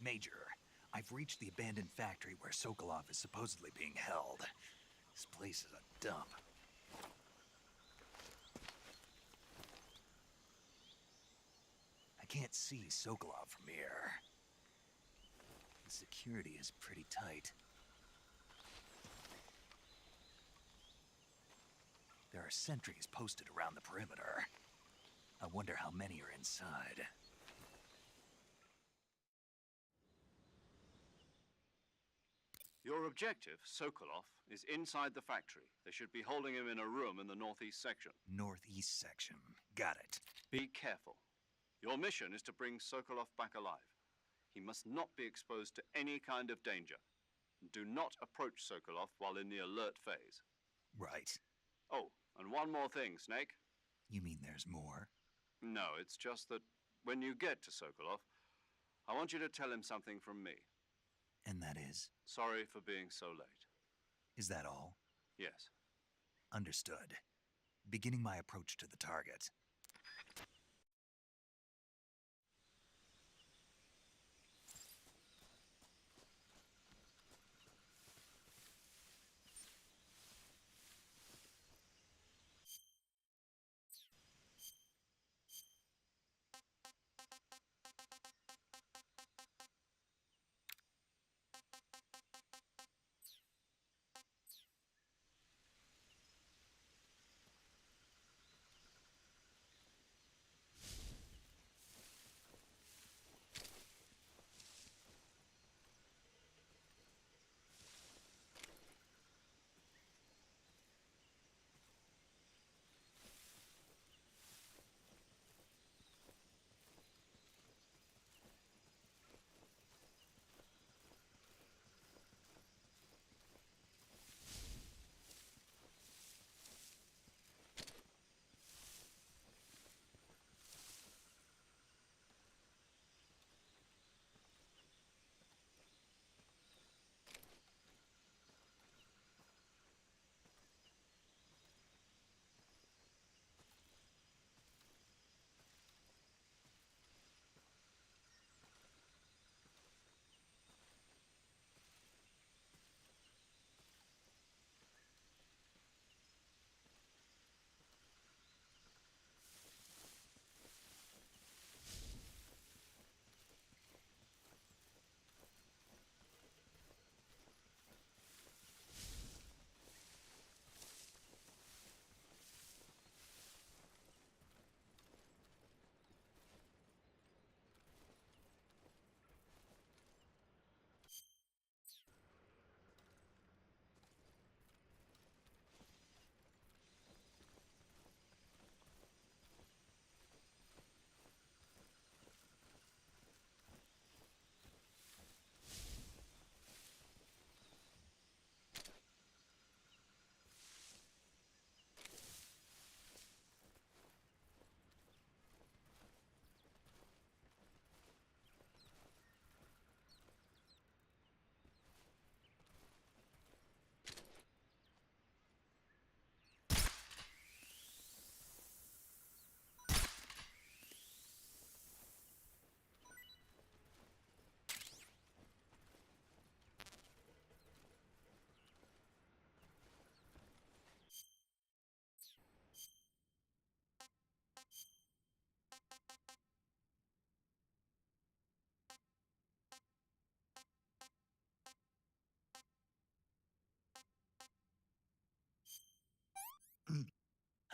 Major, I've reached the abandoned factory where Sokolov is supposedly being held. This place is a dump. I can't see Sokolov from here. The security is pretty tight. There are sentries posted around the perimeter. I wonder how many are inside. Your objective, Sokolov, is inside the factory. They should be holding him in a room in the northeast section. Northeast section. Got it. Be careful. Your mission is to bring Sokolov back alive. He must not be exposed to any kind of danger. Do not approach Sokolov while in the alert phase. Right. Oh, and one more thing, Snake. You mean there's more? No, it's just that when you get to Sokolov, I want you to tell him something from me. And that is? Sorry for being so late. Is that all? Yes. Understood. Beginning my approach to the target.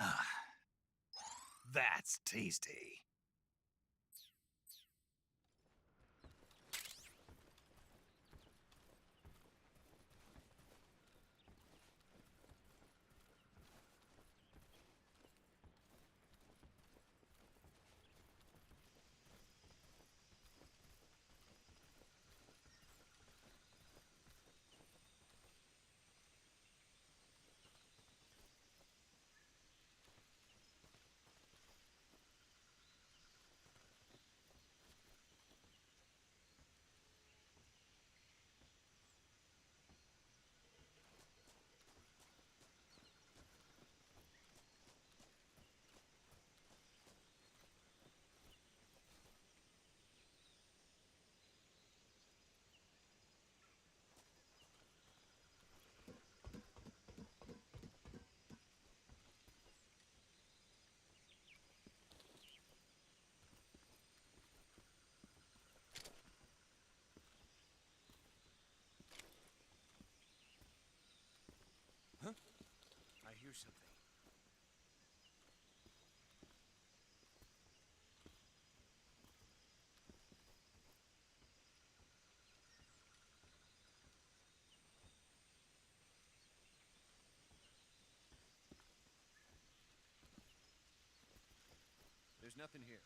Ah, that's tasty. or something. There's nothing here.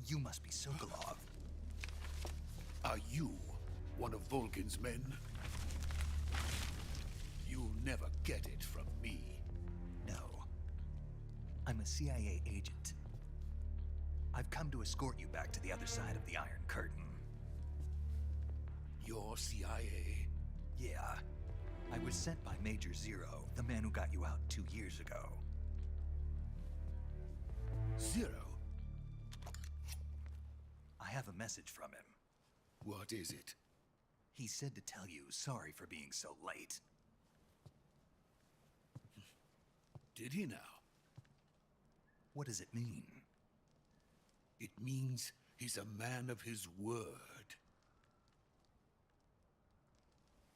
You must be Sokolov. Are you one of Volgin's men? You'll never get it from me. No. I'm a CIA agent. I've come to escort you back to the other side of the Iron Curtain. You're CIA? Yeah. I was sent by Major Zero, the man who got you out 2 years ago. Zero? I have a message from him. What is it? He said to tell you sorry for being so late. Did he now? What does it mean? It means he's a man of his word.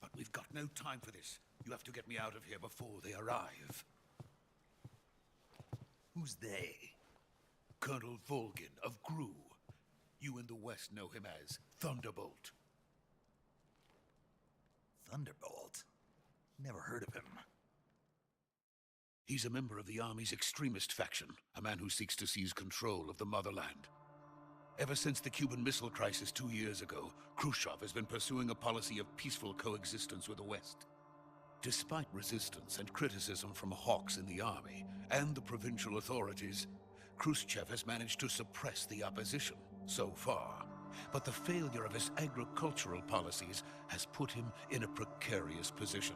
But we've got no time for this. You have to get me out of here before they arrive. Who's they? Colonel Volgin of GRU. You in the West know him as Thunderbolt. Thunderbolt? Never heard of him. He's a member of the Army's extremist faction, a man who seeks to seize control of the motherland. Ever since the Cuban Missile Crisis 2 years ago, Khrushchev has been pursuing a policy of peaceful coexistence with the West. Despite resistance and criticism from hawks in the army and the provincial authorities, Khrushchev has managed to suppress the opposition so far. But the failure of his agricultural policies has put him in a precarious position.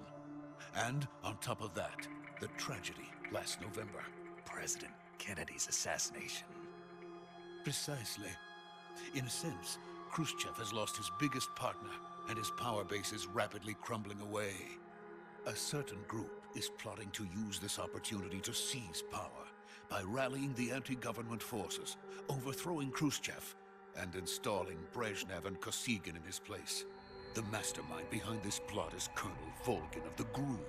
And on top of that, the tragedy last November. President Kennedy's assassination. Precisely. In a sense, Khrushchev has lost his biggest partner, and his power base is rapidly crumbling away. A certain group is plotting to use this opportunity to seize power by rallying the anti-government forces, overthrowing Khrushchev, and installing Brezhnev and Kosygin in his place. The mastermind behind this plot is Colonel Volgin of the GRU.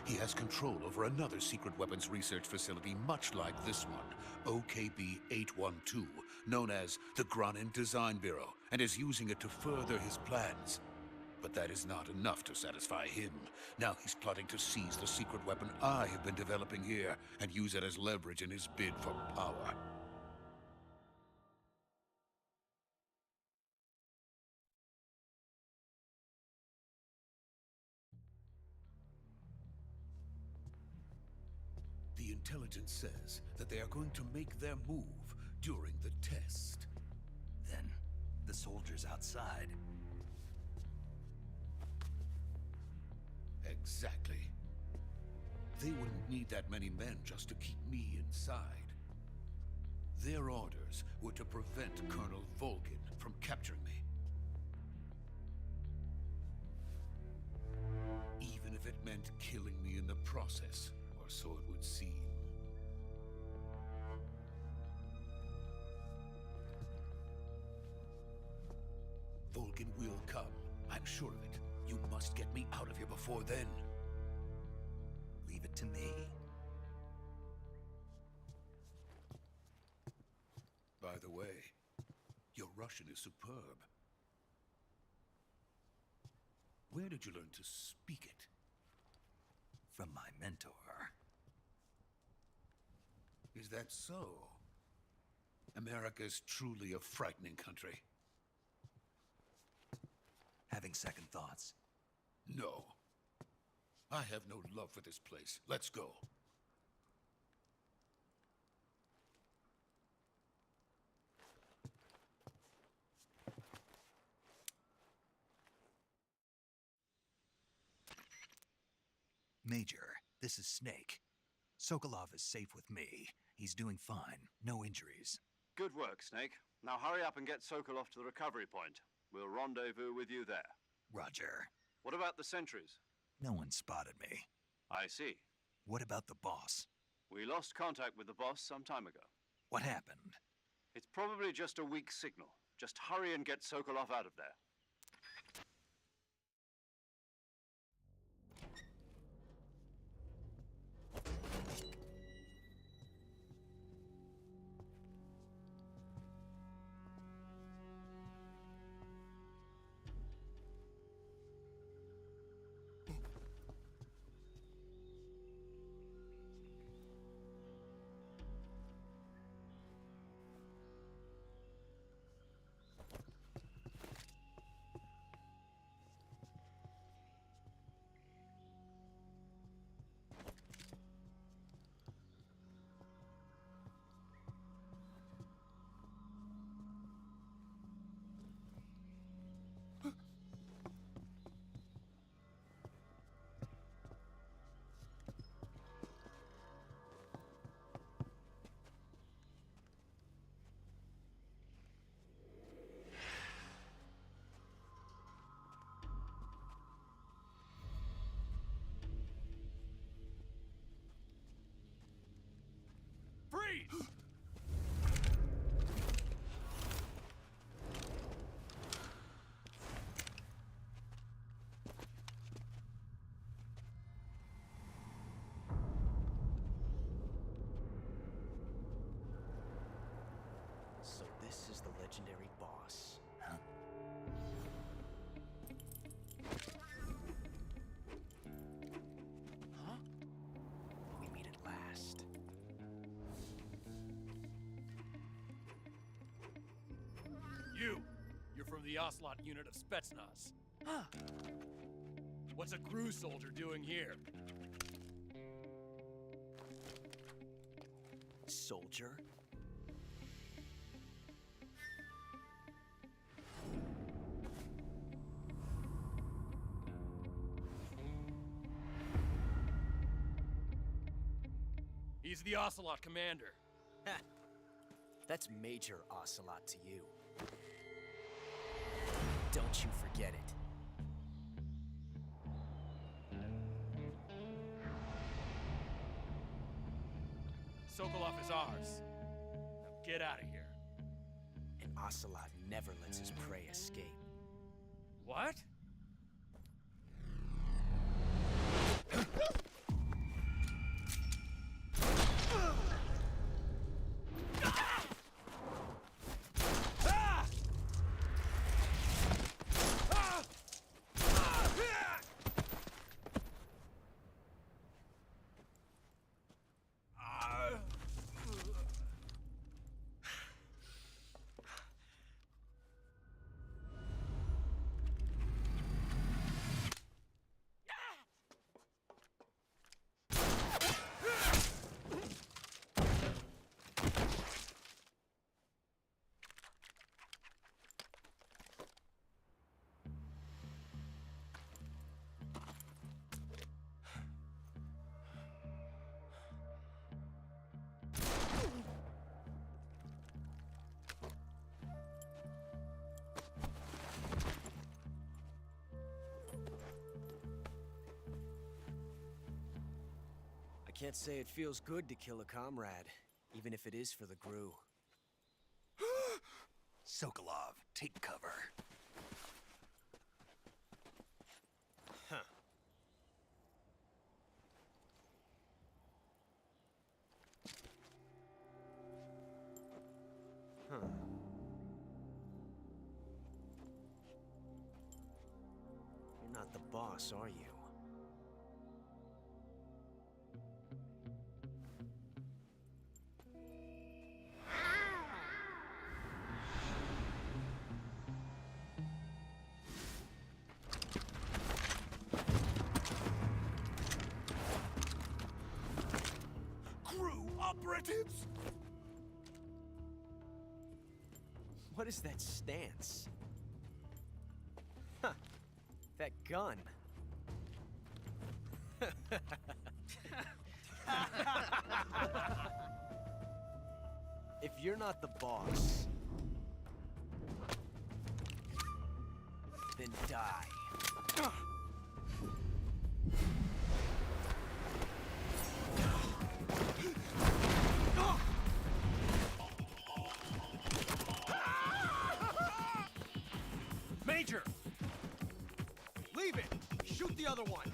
He has control over another secret weapons research facility much like this one, OKB-812, known as the Granin Design Bureau, and is using it to further his plans. But that is not enough to satisfy him. Now he's plotting to seize the secret weapon I have been developing here and use it as leverage in his bid for power. The intelligence says that they are going to make their move during the test. Then, the soldiers outside. Exactly. They wouldn't need that many men just to keep me inside. Their orders were to prevent Colonel Volgin from capturing me. Even if it meant killing me in the process, or so it would seem. Volgin will come. I'm sure of it. You must get me out of here before then. Leave it to me. way. Your Russian is superb. Where did you learn to speak it? From my mentor. Is that so? America is truly a frightening country. Having second thoughts. No. I have no love for this place. Let's go. Major, this is Snake. Sokolov is safe with me. He's doing fine. No injuries. Good work, Snake. Now hurry up and get Sokolov to the recovery point. We'll rendezvous with you there. Roger. What about the sentries? No one spotted me. I see. What about the boss? We lost contact with the boss some time ago. What happened? It's probably just a weak signal. Just hurry and get Sokolov out of there. Freeze! So this is the legendary boss. Huh? Huh? We meet at last. You're from the Ocelot unit of Spetsnaz. Huh. What's a crew soldier doing here? Soldier? He's the Ocelot commander. Ha! That's Major Ocelot to you. Don't you forget it. Sokolov is ours. Now get out of here. And Ocelot never lets his prey escape. What? I can't say it feels good to kill a comrade, even if it is for the Gru. Sokolov, take cover. Huh. Huh. not the boss, are you? Crew operatives! What is that stance? Huh. That gun. If you're not the boss, then die. Major! Leave it! Shoot the other one!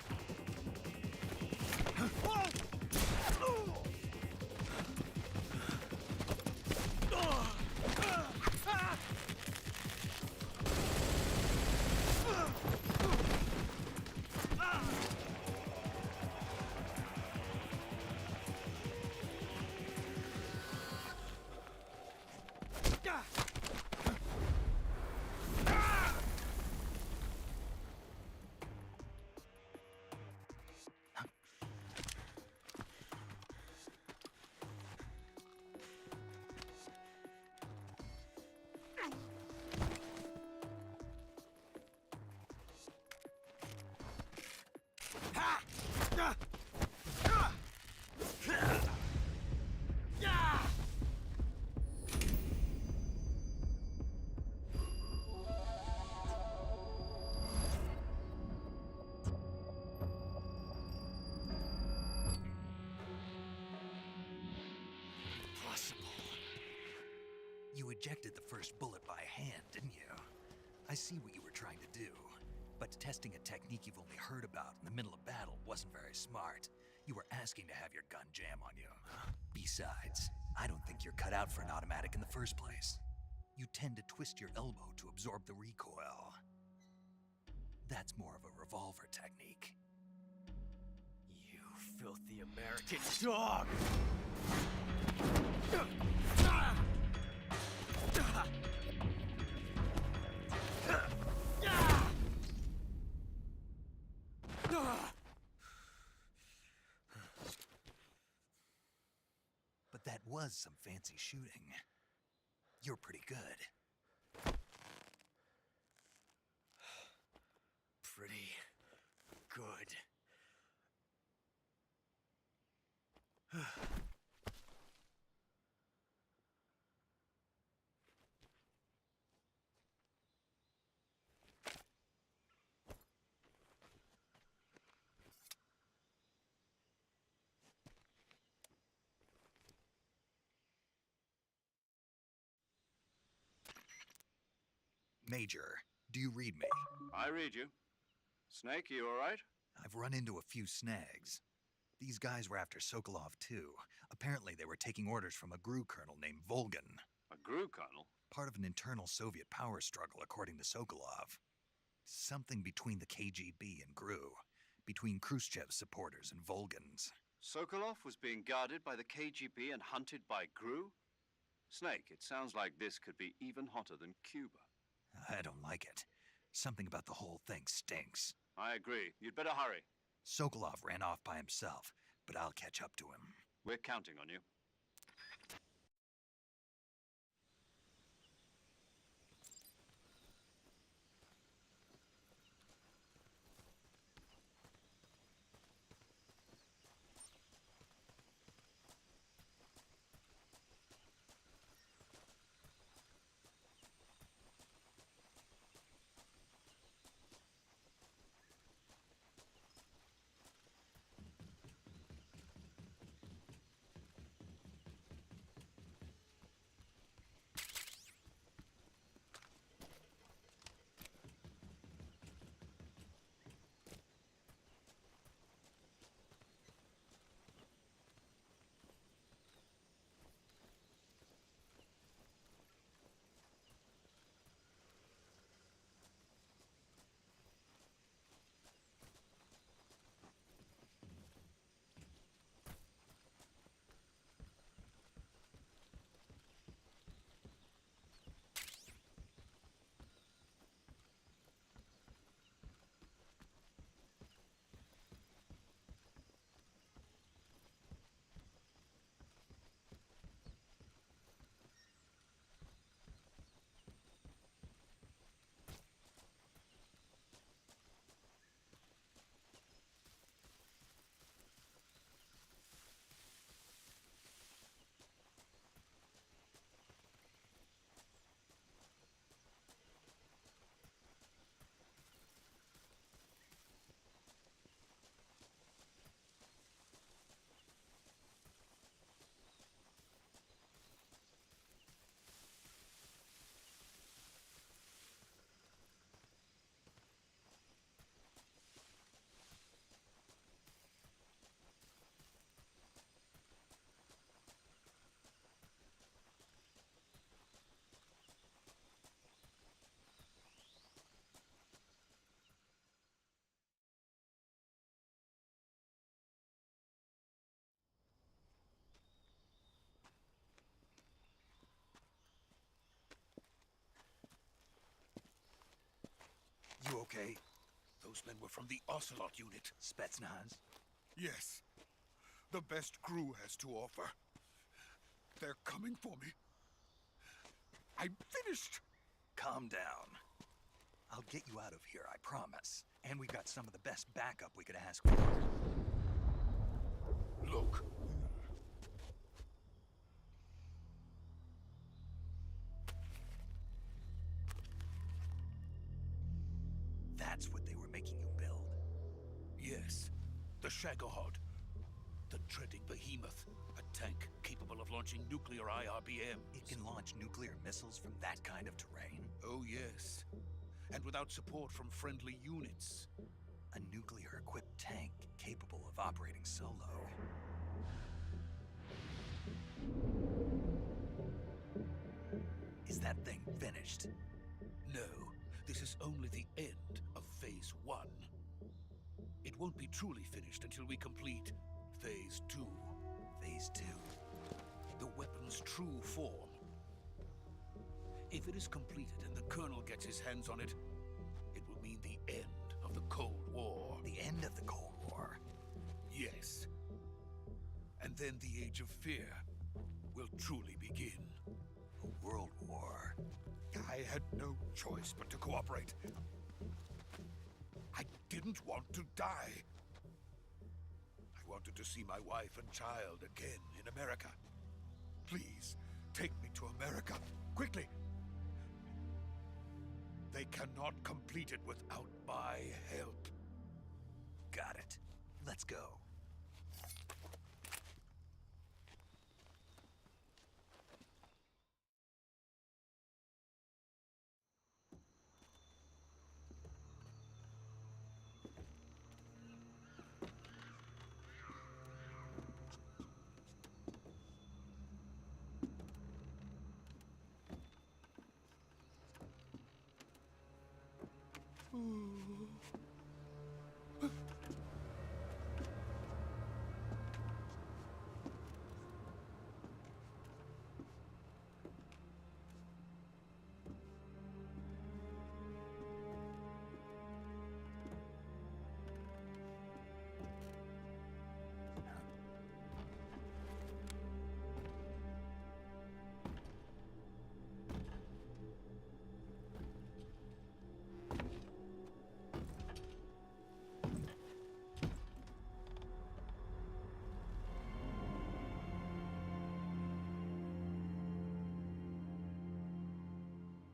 You ejected the first bullet by hand, didn't you? I see what you were trying to do. But testing a technique you've only heard about in the middle of battle wasn't very smart. You were asking to have your gun jam on you. Besides, I don't think you're cut out for an automatic in the first place. You tend to twist your elbow to absorb the recoil. That's more of a revolver technique. You filthy American dog! But that was some fancy shooting. You're pretty good. Pretty good. Major, do you read me? I read you. Snake, you all right? I've run into a few snags. These guys were after Sokolov too. Apparently they were taking orders from a GRU colonel named Volgan. A GRU colonel? Part of an internal Soviet power struggle, according to Sokolov. Something between the KGB and GRU. Between Khrushchev's supporters and Volgan's. Sokolov was being guarded by the KGB and hunted by GRU? Snake, it sounds like this could be even hotter than Cuba. I don't like it. Something about the whole thing stinks. I agree. You'd better hurry. Sokolov ran off by himself, but I'll catch up to him. We're counting on you. okay? Those men were from the Ocelot unit. Spetsnaz? Yes. The best crew has to offer. They're coming for me. I'm finished. Calm down. I'll get you out of here, I promise. And we've got some of the best backup we could ask for. Look. That's what they were making you build. Yes. The Shagohod. The treading behemoth. A tank capable of launching nuclear IRBMs. It can launch nuclear missiles from that kind of terrain? Oh, yes. And without support from friendly units. A nuclear-equipped tank capable of operating solo. Is that thing finished? No, this is only the end of Phase 1. It won't be truly finished until we complete Phase 2. Phase 2? The weapon's true form. If it is completed and the Colonel gets his hands on it, it will mean the end of the Cold War. The end of the Cold War? Yes. And then the Age of Fear will truly begin. A world war? I had no choice but to cooperate. I didn't want to die. I wanted to see my wife and child again in America. Please, take me to America, quickly. They cannot complete it without my help. Got it. Let's go.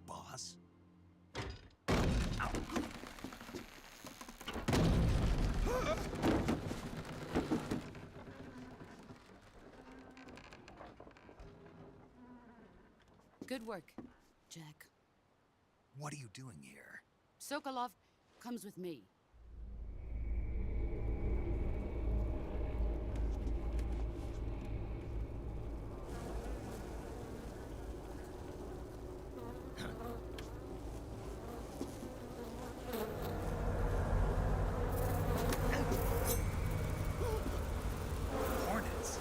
Boss? Good work, Jack. What are you doing here? Sokolov comes with me. Hornets?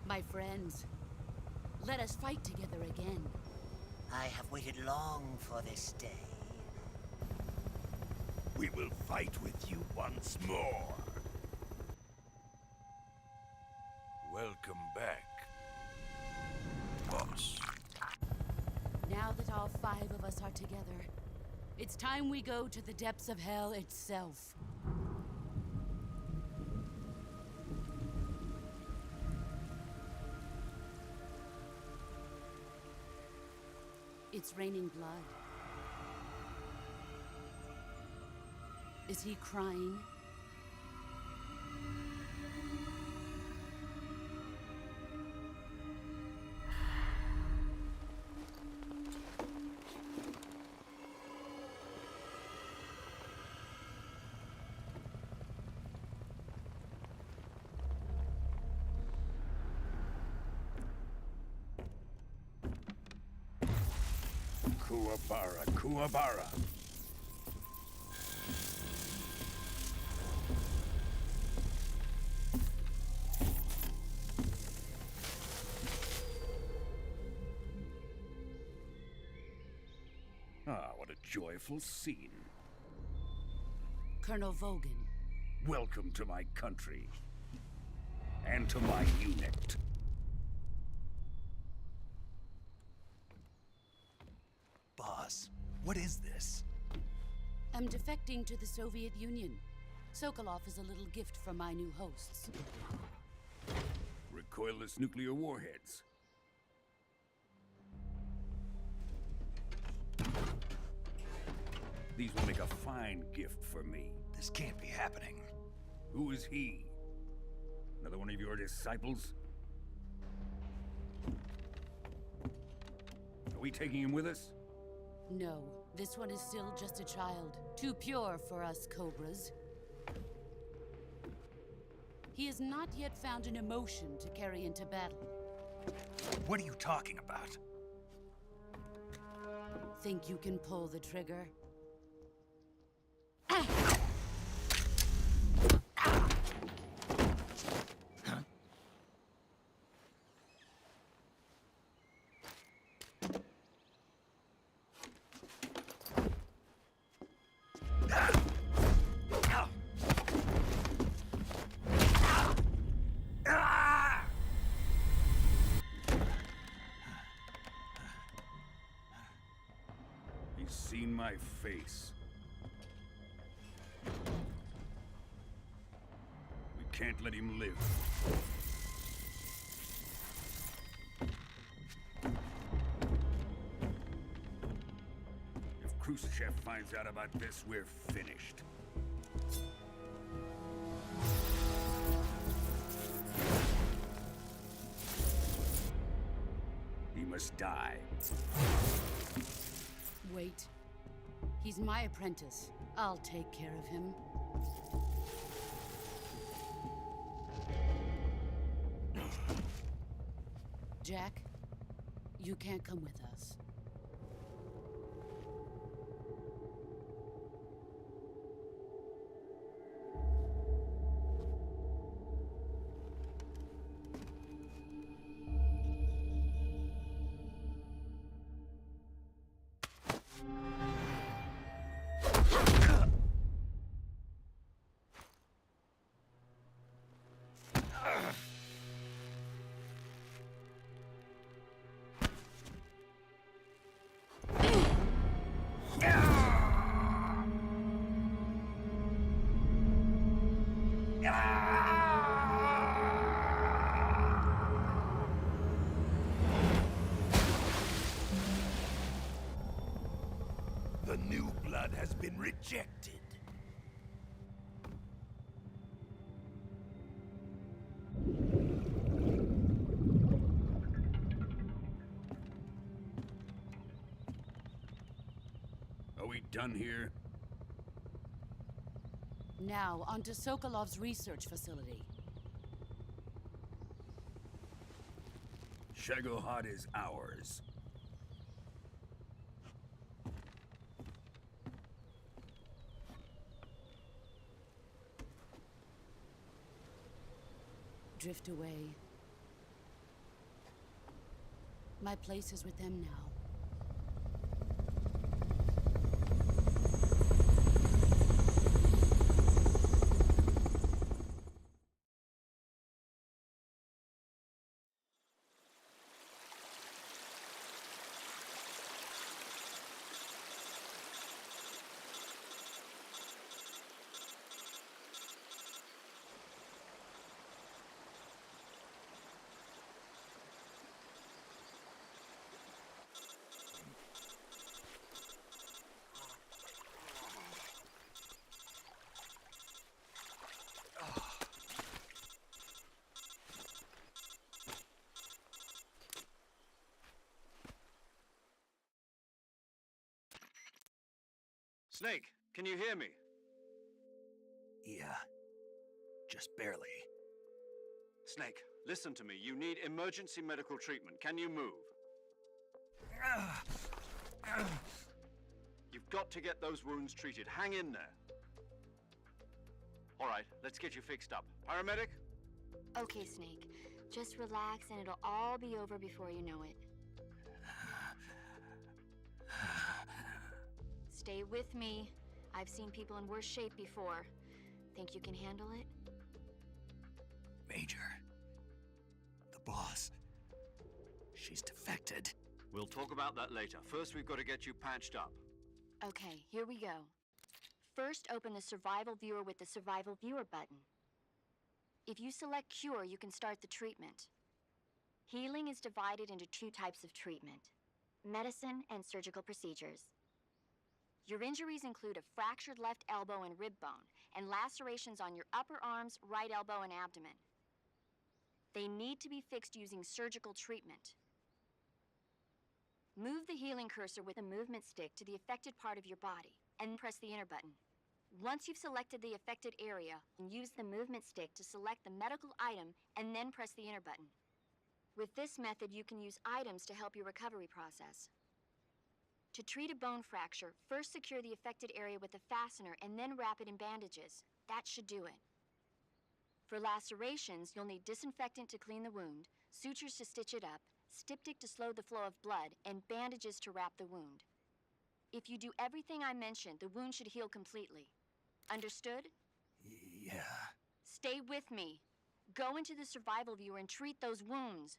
My friends, let us fight together again. I have waited long for this day. We will fight with you once more. Welcome back, boss. Now that all 5 of us are together, it's time we go to the depths of hell itself. It's raining blood. Is he crying? Kuwabara, Kuwabara. Ah, what a joyful scene. Colonel Vogan. Welcome to my country. And to my unit. Boss, what is this? I'm defecting to the Soviet Union. Sokolov is a little gift from my new hosts. Recoilless nuclear warheads. These will make a fine gift for me. This can't be happening. Who is he? Another one of your disciples? Are we taking him with us? No, this one is still just a child. Too pure for us Cobras. He has not yet found an emotion to carry into battle. What are you talking about? Think you can pull the trigger? He's seen my face. We can't let him live. If Khrushchev finds out about this, we're finished. He must die. Wait. He's my apprentice. I'll take care of him. Jack, you can't come with us. The new blood has been rejected. Are we done here? Now, onto Sokolov's research facility. Shagohod is ours. Drift away. My place is with them now. Snake, can you hear me? Yeah. Just barely. Snake, listen to me. You need emergency medical treatment. Can you move? You've got to get those wounds treated. Hang in there. All right, let's get you fixed up. Paramedic? Okay, Snake. Just relax and it'll all be over before you know it. Stay with me. I've seen people in worse shape before. Think you can handle it? Major. The boss. She's defected. We'll talk about that later. First, we've got to get you patched up. Okay, here we go. First, open the Survival Viewer with the Survival Viewer button. If you select Cure, you can start the treatment. Healing is divided into two types of treatment: medicine and surgical procedures. Your injuries include a fractured left elbow and rib bone, and lacerations on your upper arms, right elbow, and abdomen. They need to be fixed using surgical treatment. Move the healing cursor with a movement stick to the affected part of your body, and press the enter button. Once you've selected the affected area, use the movement stick to select the medical item, and then press the enter button. With this method, you can use items to help your recovery process. To treat a bone fracture, first secure the affected area with a fastener and then wrap it in bandages. That should do it. For lacerations, you'll need disinfectant to clean the wound, sutures to stitch it up, styptic to slow the flow of blood, and bandages to wrap the wound. If you do everything I mentioned, the wound should heal completely. Understood? Yeah. Stay with me. Go into the Survival Viewer and treat those wounds.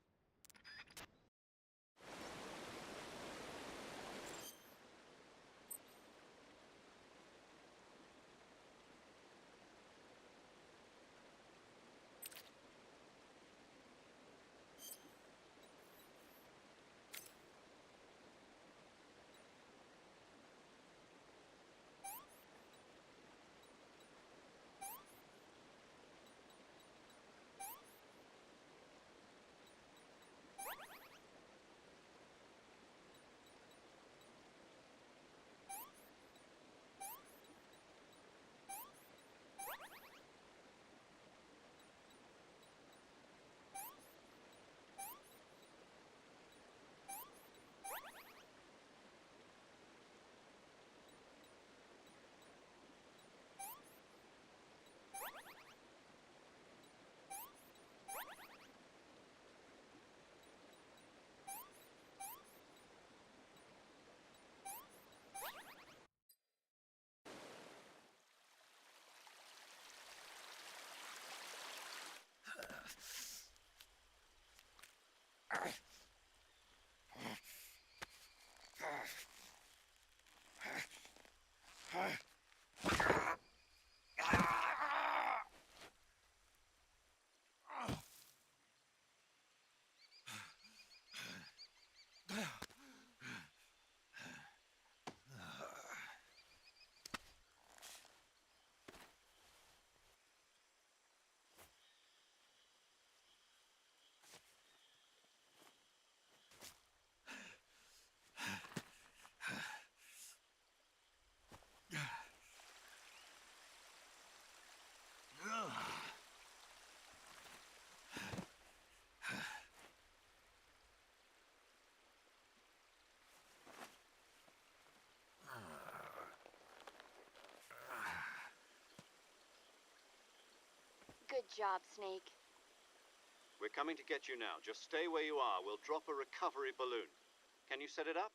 Good job, Snake. We're coming to get you now. Just stay where you are. We'll drop a recovery balloon. Can you set it up?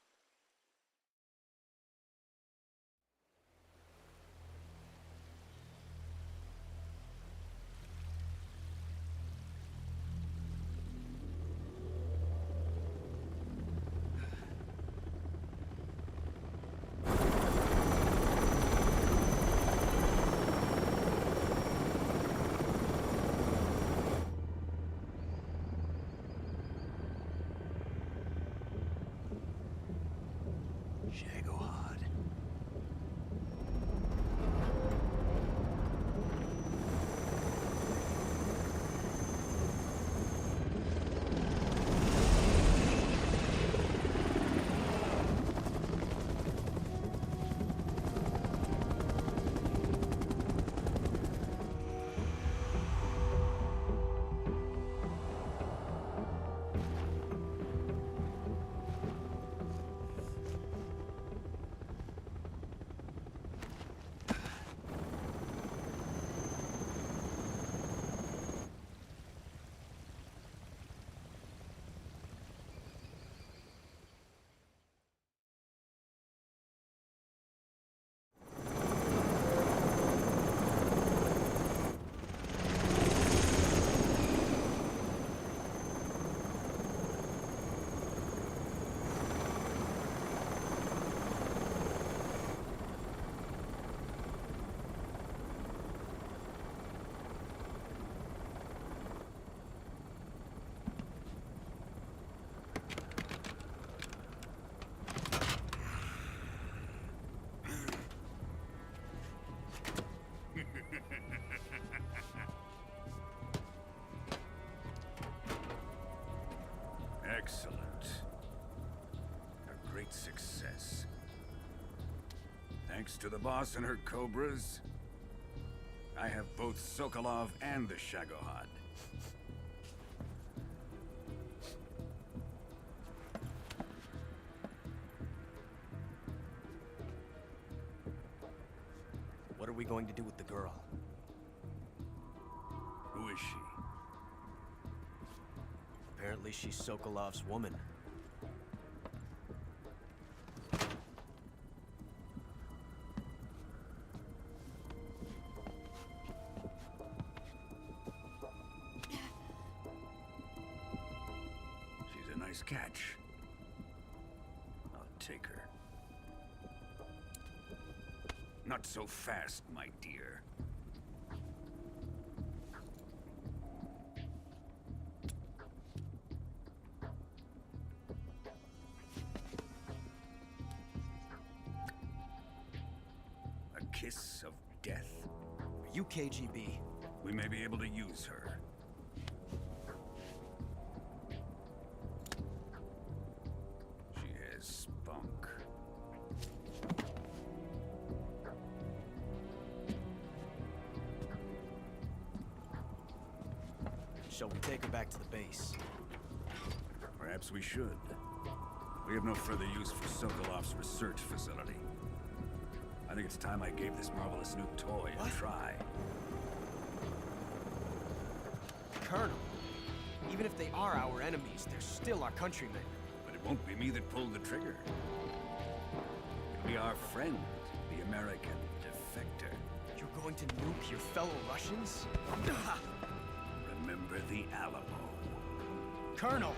Thanks to the boss and her cobras, I have both Sokolov and the Shagohod. What are we going to do with the girl? Who is she? Apparently she's Sokolov's woman. She's a nice catch. I'll take her. Not so fast, my dear. A kiss of death? Are you KGB? We may be able to use her. She has spunk. Shall we take her back to the base? Perhaps we should. We have no further use for Sokolov's research facility. I think it's time I gave this marvelous new toy a try. Colonel, even if they are our enemies, they're still our countrymen. But it won't be me that pulled the trigger. It'll be our friend, the American defector. You're going to nuke your fellow Russians? Remember the Alamo. Colonel!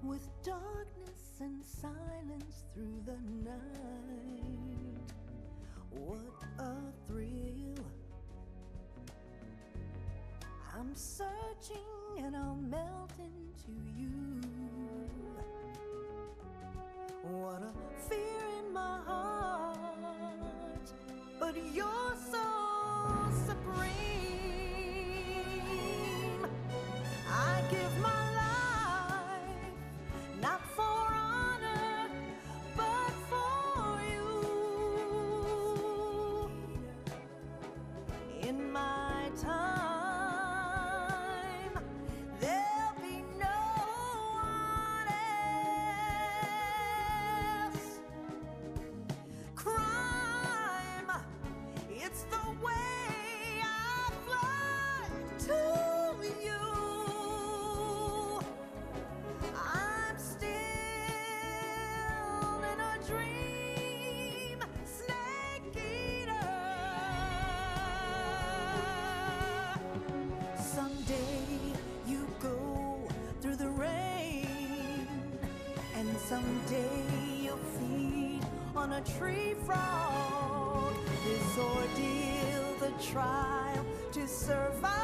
With darkness and silence through the night, what a thrill. I'm searching and I'll melt into you. What a fear in my heart, but you're so supreme. I give my not for honor, but for you. In my time, there'll be no one else. Crime, it's the way I fly to you. I'm still in a dream, snake eater. Someday you go through the rain, and someday you'll feed on a tree frog. This ordeal, the trial to survive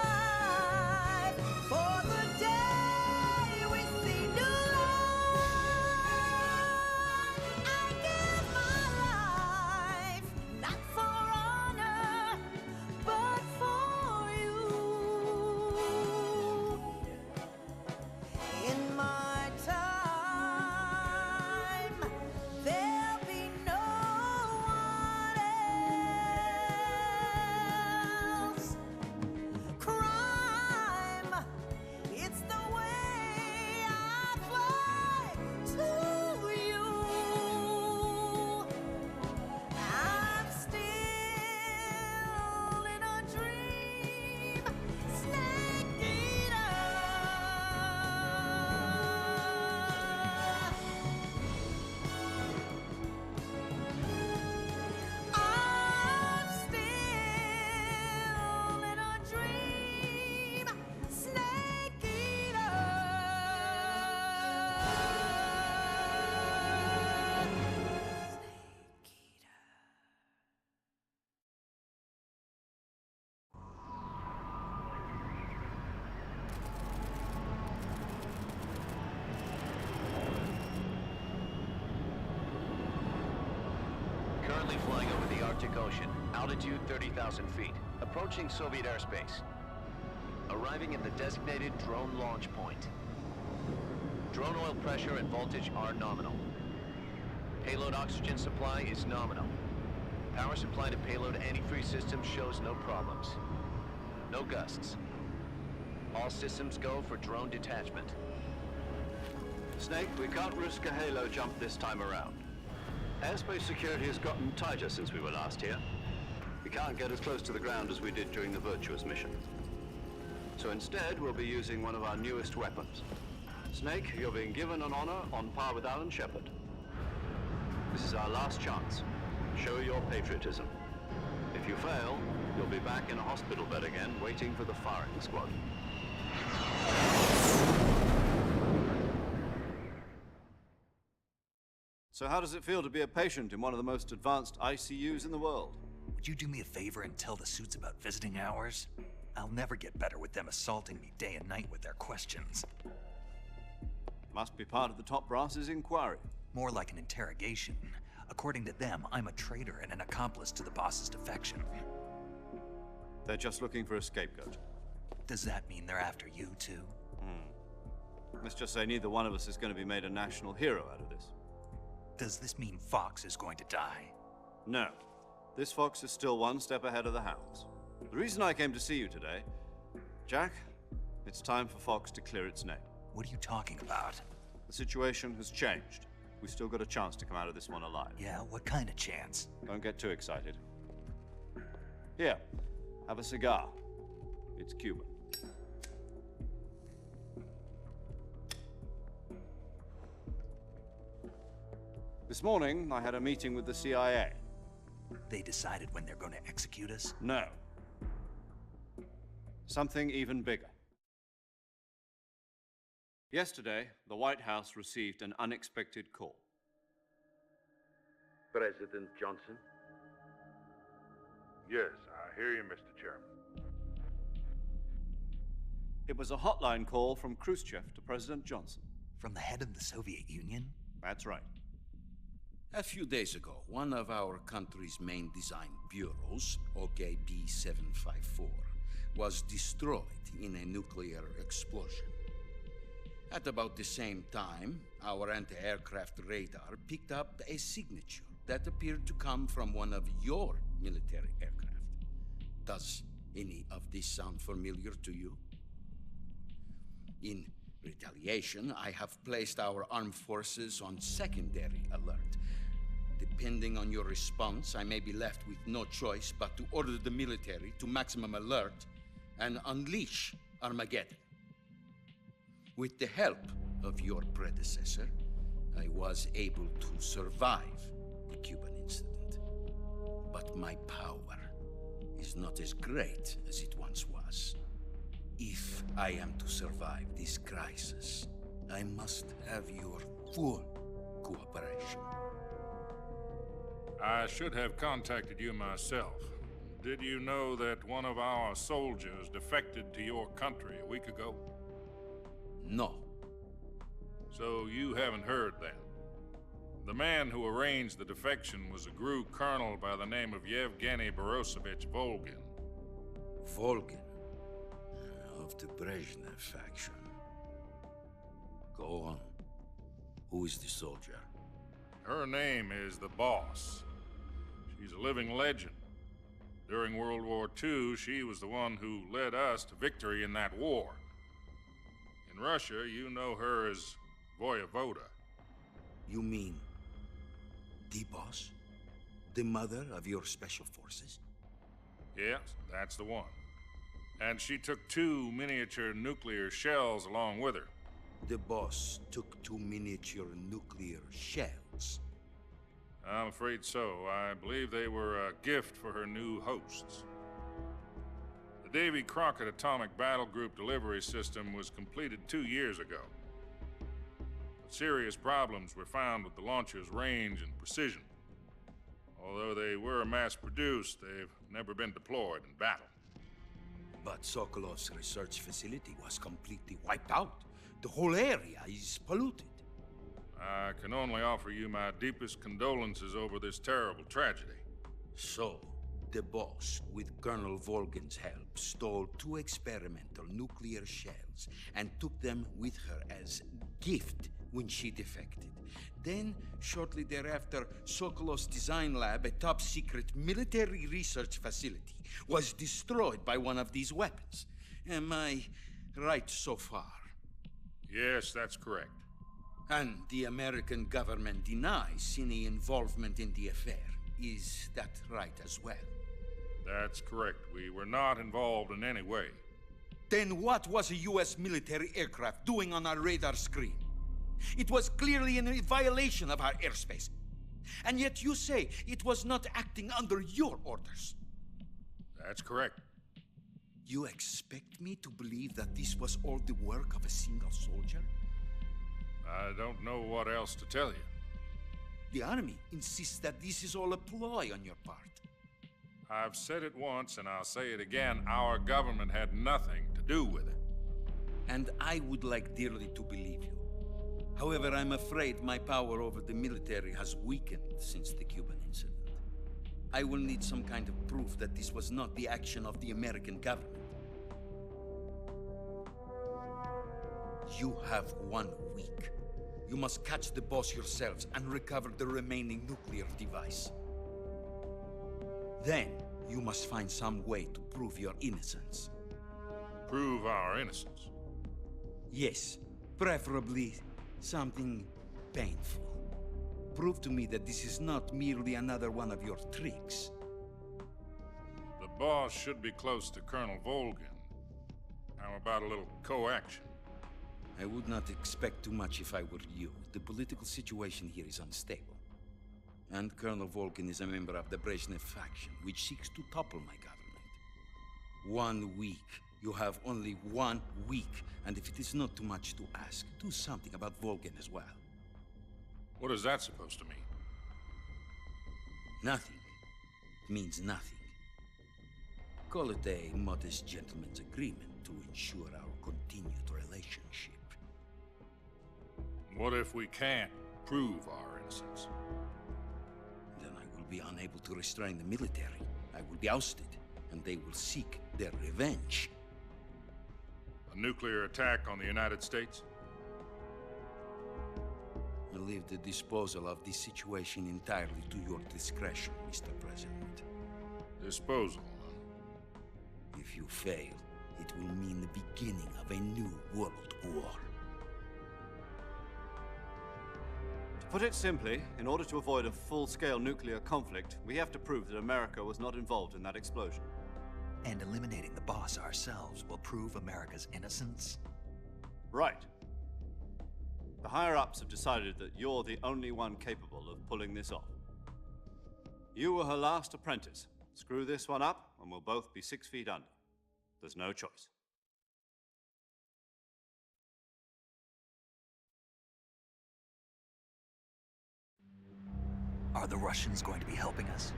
for the day we see new life. I give my life, not for Currently flying over the Arctic Ocean. Altitude 30,000 feet. Approaching Soviet airspace. Arriving at the designated drone launch point. Drone oil pressure and voltage are nominal. Payload oxygen supply is nominal. Power supply to payload antifreeze system shows no problems. No gusts. All systems go for drone detachment. Snake, we can't risk a halo jump this time around. Airspace security has gotten tighter since we were last here. We can't get as close to the ground as we did during the Virtuous mission. So instead, we'll be using one of our newest weapons. Snake, you're being given an honor on par with Alan Shepard. This is our last chance. Show your patriotism. If you fail, you'll be back in a hospital bed again, waiting for the firing squad. So how does it feel to be a patient in one of the most advanced ICUs in the world? Would you do me a favor and tell the suits about visiting hours? I'll never get better with them assaulting me day and night with their questions. Must be part of the top brass's inquiry. More like an interrogation. According to them, I'm a traitor and an accomplice to the boss's defection. They're just looking for a scapegoat. Does that mean they're after you, too? Let's just say neither one of us is going to be made a national hero out of this. Does this mean Fox is going to die? No. This fox is still one step ahead of the hounds. The reason I came to see you today, Jack, it's time for Fox to clear its name. What are you talking about? The situation has changed. We've still got a chance to come out of this one alive. Yeah, what kind of chance? Don't get too excited. Here, have a cigar. It's Cuban. This morning, I had a meeting with the CIA. They decided when they're going to execute us? No. Something even bigger. Yesterday, the White House received an unexpected call. President Johnson? Yes, I hear you, Mr. Chairman. It was a hotline call from Khrushchev to President Johnson. From the head of the Soviet Union? That's right. A few days ago, one of our country's main design bureaus, OKB-754, was destroyed in a nuclear explosion. At about the same time, our anti-aircraft radar picked up a signature that appeared to come from one of your military aircraft. Does any of this sound familiar to you? In retaliation, I have placed our armed forces on secondary alert. Depending on your response, I may be left with no choice but to order the military to maximum alert and unleash Armageddon. With the help of your predecessor, I was able to survive the Cuban incident. But my power is not as great as it once was. If I am to survive this crisis, I must have your full cooperation. I should have contacted you myself. Did you know that one of our soldiers defected to your country a week ago? No. So you haven't heard then. The man who arranged the defection was a GRU colonel by the name of Yevgeny Borosovich Volgin. Volgin? Of the Brezhnev faction. Go on. Who is the soldier? Her name is the Boss. She's a living legend. During World War II, she was the one who led us to victory in that war. In Russia, you know her as Voyevoda. You mean the Boss? The mother of your special forces? Yes, that's the one. And she took 2 miniature nuclear shells along with her. The Boss took 2 miniature nuclear shells? I'm afraid so. I believe they were a gift for her new hosts. The Davy Crockett Atomic Battle Group delivery system was completed 2 years ago. But serious problems were found with the launcher's range and precision. Although they were mass-produced, they've never been deployed in battle. But Sokolov's research facility was completely wiped out. The whole area is polluted. I can only offer you my deepest condolences over this terrible tragedy. So, the boss, with Colonel Volgin's help, stole 2 experimental nuclear shells and took them with her as gift when she defected. Then, shortly thereafter, Sokolov's design lab, a top-secret military research facility, was destroyed by one of these weapons. Am I right so far? Yes, that's correct. And the American government denies any involvement in the affair. Is that right as well? That's correct. We were not involved in any way. Then what was a U.S. military aircraft doing on our radar screen? It was clearly in violation of our airspace. And yet you say it was not acting under your orders. That's correct. You expect me to believe that this was all the work of a single soldier? I don't know what else to tell you. The Army insists that this is all a ploy on your part. I've said it once, and I'll say it again. Our government had nothing to do with it. And I would like dearly to believe you. However, I'm afraid my power over the military has weakened since the Cuban incident. I will need some kind of proof that this was not the action of the American government. You have 1 week. You must catch the boss yourselves and recover the remaining nuclear device. Then, you must find some way to prove your innocence. Prove our innocence? Yes, preferably something painful. Prove to me that this is not merely another one of your tricks. The boss should be close to Colonel Volgin. How about a little co-action? I would not expect too much if I were you. The political situation here is unstable. And Colonel Volgin is a member of the Brezhnev faction, which seeks to topple my government. 1 week. You have only 1 week. And if it is not too much to ask, do something about Volgin as well. What is that supposed to mean? Nothing. It means nothing. Call it a modest gentleman's agreement to ensure our continued relationship. What if we can't prove our innocence? Then I will be unable to restrain the military. I will be ousted, and they will seek their revenge. A nuclear attack on the United States? I leave the disposal of this situation entirely to your discretion, Mr. President. Disposal? If you fail, it will mean the beginning of a new world war. To put it simply, in order to avoid a full-scale nuclear conflict, we have to prove that America was not involved in that explosion. And eliminating the boss ourselves will prove America's innocence? Right. The higher-ups have decided that you're the only one capable of pulling this off. You were her last apprentice. Screw this one up, and we'll both be 6 feet under. There's no choice. Are the Russians going to be helping us?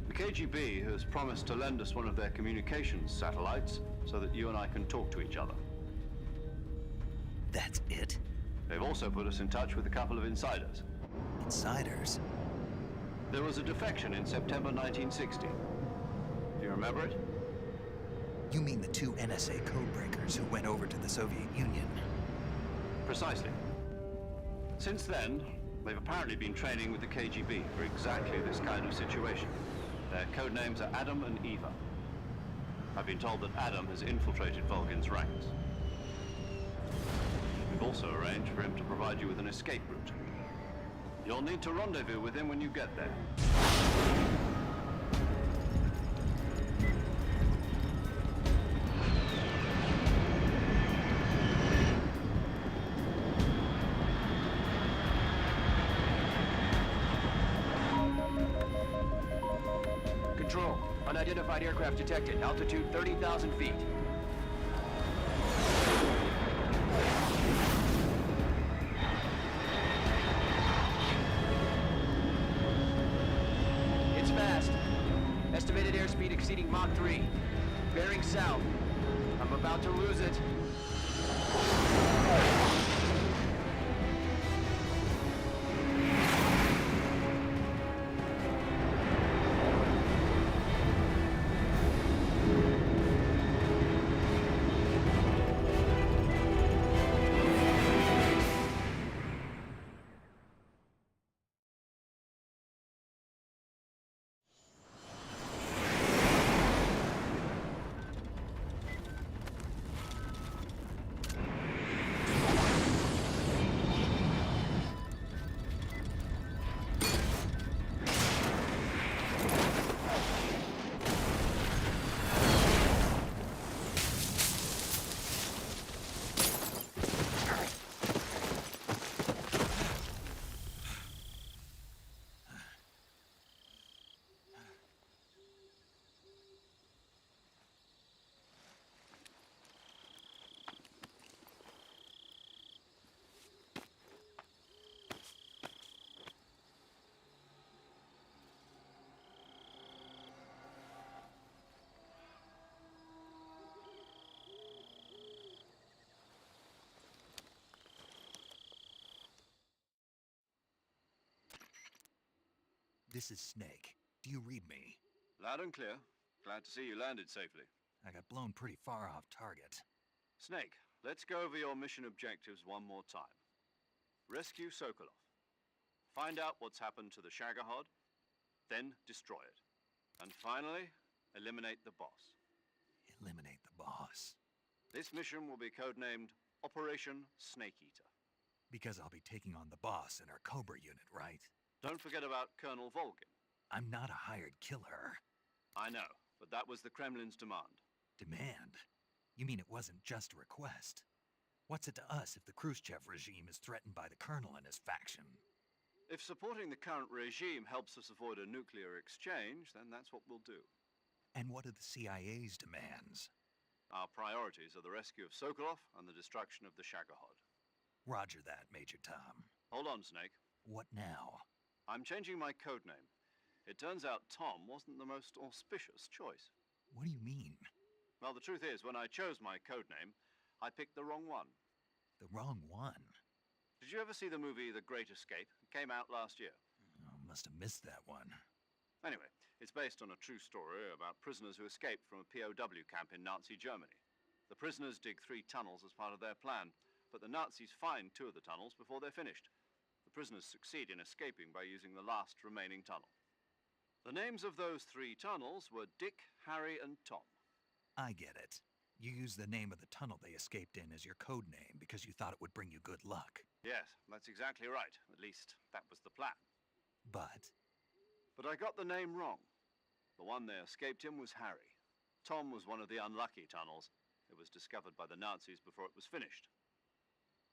The KGB has promised to lend us one of their communications satellites so that you and I can talk to each other. That's it? They've also put us in touch with a couple of insiders. Insiders? There was a defection in September 1960. Do you remember it? You mean the 2 NSA codebreakers who went over to the Soviet Union? Precisely. Since then, they've apparently been training with the KGB for exactly this kind of situation. Their code names are Adam and Eva. I've been told that Adam has infiltrated Volgin's ranks. We've also arranged for him to provide you with an escape route. You'll need to rendezvous with him when you get there. Control. Unidentified aircraft detected. Altitude 30,000 feet. It's fast. Estimated airspeed exceeding Mach 3. Bearing south. I'm about to lose it. This is Snake. Do you read me? Loud and clear. Glad to see you landed safely. I got blown pretty far off target. Snake, let's go over your mission objectives one more time. Rescue Sokolov. Find out what's happened to the Shagohod, then destroy it. And finally, eliminate the boss. Eliminate the boss. This mission will be codenamed Operation Snake Eater. Because I'll be taking on the boss in our Cobra unit, right? Don't forget about Colonel Volgin. I'm not a hired killer. I know, but that was the Kremlin's demand. Demand? You mean it wasn't just a request? What's it to us if the Khrushchev regime is threatened by the colonel and his faction? If supporting the current regime helps us avoid a nuclear exchange, then that's what we'll do. And what are the CIA's demands? Our priorities are the rescue of Sokolov and the destruction of the Shagohod. Roger that, Major Tom. Hold on, Snake. What now? I'm changing my codename. It turns out Tom wasn't the most auspicious choice. What do you mean? Well, the truth is, when I chose my codename, I picked the wrong one. The wrong one? Did you ever see the movie The Great Escape? It came out last year. Oh, must have missed that one. Anyway, it's based on a true story about prisoners who escaped from a POW camp in Nazi Germany. The prisoners dig 3 tunnels as part of their plan, but the Nazis find 2 of the tunnels before they're finished. The prisoners succeed in escaping by using the last remaining tunnel. The names of those 3 tunnels were Dick, Harry, and Tom. I get it. You used the name of the tunnel they escaped in as your code name because you thought it would bring you good luck. Yes, that's exactly right. At least, that was the plan. But I got the name wrong. The one they escaped in was Harry. Tom was one of the unlucky tunnels. It was discovered by the Nazis before it was finished.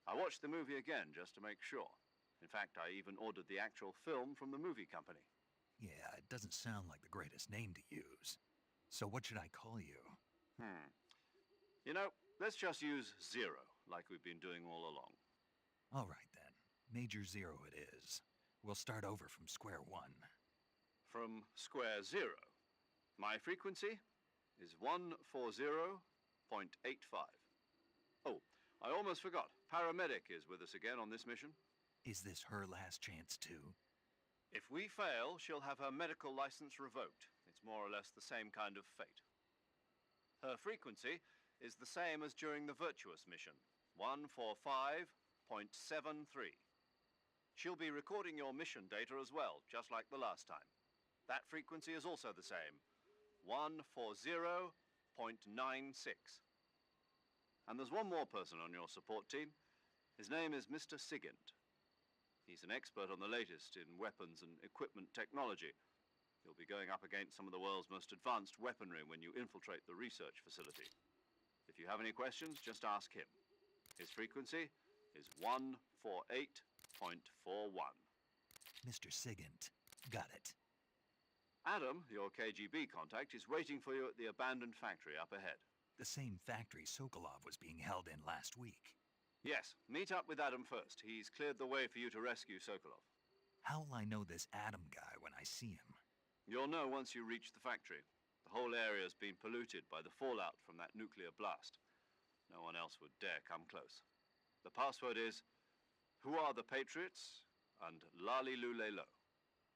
I watched the movie again just to make sure. In fact, I even ordered the actual film from the movie company. yeah, it doesn't sound like the greatest name to use. So what should I call you? You know, let's just use Zero, like we've been doing all along. All right then. Major Zero it is. We'll start over from square one. From square 0. My frequency is 140.85. Oh, I almost forgot. Paramedic is with us again on this mission. Is this her last chance too? If we fail, she'll have her medical license revoked. It's more or less the same kind of fate. Her frequency is the same as during the Virtuous mission, 145.73. She'll be recording your mission data as well, just like the last time. That frequency is also the same, 140.96. And there's one more person on your support team. His name is Mr. Sigint. He's an expert on the latest in weapons and equipment technology. You'll be going up against some of the world's most advanced weaponry when you infiltrate the research facility. If you have any questions, just ask him. His frequency is 148.41. Mr. Sigint. Got it. Adam, your KGB contact, is waiting for you at the abandoned factory up ahead. The same factory Sokolov was being held in last week. Yes, meet up with Adam first. He's cleared the way for you to rescue Sokolov. How will I know this Adam guy when I see him? You'll know once you reach the factory. The whole area's been polluted by the fallout from that nuclear blast. No one else would dare come close. The password is, "Who are the Patriots?" and Lali Lulelo.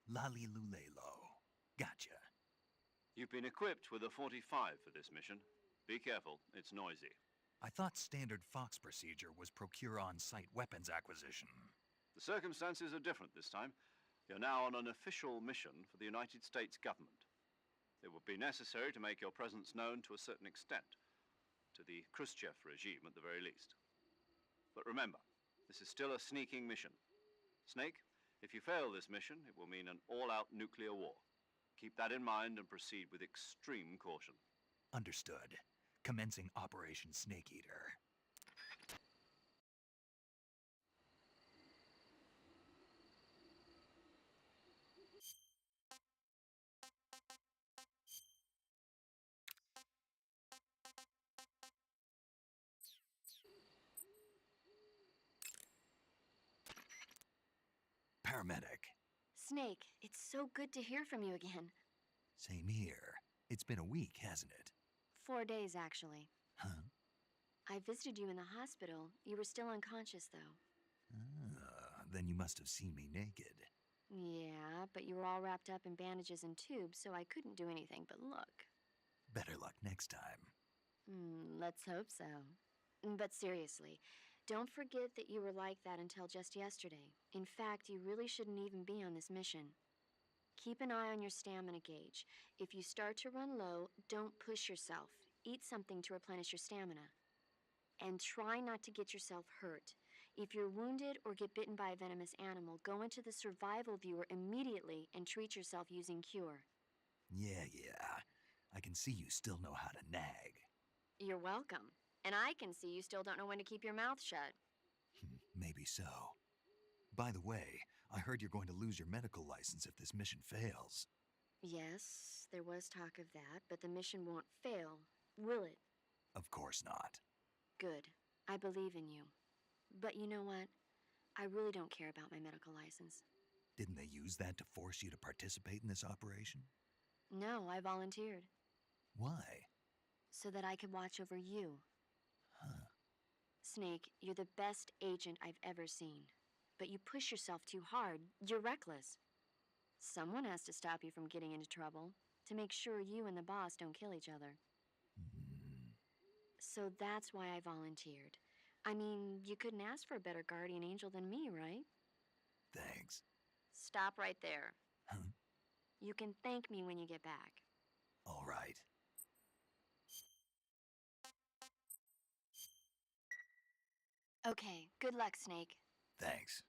Lali Lulelo. Gotcha. You've been equipped with a 45 for this mission. Be careful, it's noisy. I thought standard Fox procedure was procure on-site weapons acquisition. The circumstances are different this time. You're now on an official mission for the United States government. It would be necessary to make your presence known to a certain extent, to the Khrushchev regime at the very least. But remember, this is still a sneaking mission. Snake, if you fail this mission, it will mean an all-out nuclear war. Keep that in mind and proceed with extreme caution. Understood. Commencing Operation Snake Eater. Paramedic. Snake, it's so good to hear from you again. Same here. It's been a week, hasn't it? 4 days, actually. Huh? I visited you in the hospital. You were still unconscious, though. Then you must have seen me naked. Yeah, but you were all wrapped up in bandages and tubes, so I couldn't do anything but look. Better luck next time. Let's hope so. But seriously, don't forget that you were like that until just yesterday. In fact, you really shouldn't even be on this mission. Keep an eye on your stamina gauge. If you start to run low, don't push yourself. Eat something to replenish your stamina. And try not to get yourself hurt. If you're wounded or get bitten by a venomous animal, go into the survival viewer immediately and treat yourself using Cure. Yeah. I can see you still know how to nag. You're welcome. And I can see you still don't know when to keep your mouth shut. Maybe so. By the way, I heard you're going to lose your medical license if this mission fails. Yes, there was talk of that, but the mission won't fail, will it? Of course not. Good. I believe in you. But you know what? I really don't care about my medical license. Didn't they use that to force you to participate in this operation? No, I volunteered. Why? So that I could watch over you. Huh. Snake, you're the best agent I've ever seen. But you push yourself too hard. You're reckless. Someone has to stop you from getting into trouble, to make sure you and the boss don't kill each other. So that's why I volunteered. I mean, you couldn't ask for a better guardian angel than me, right? Thanks. Stop right there. Huh? You can thank me when you get back. All right. Okay, good luck, Snake. Thanks.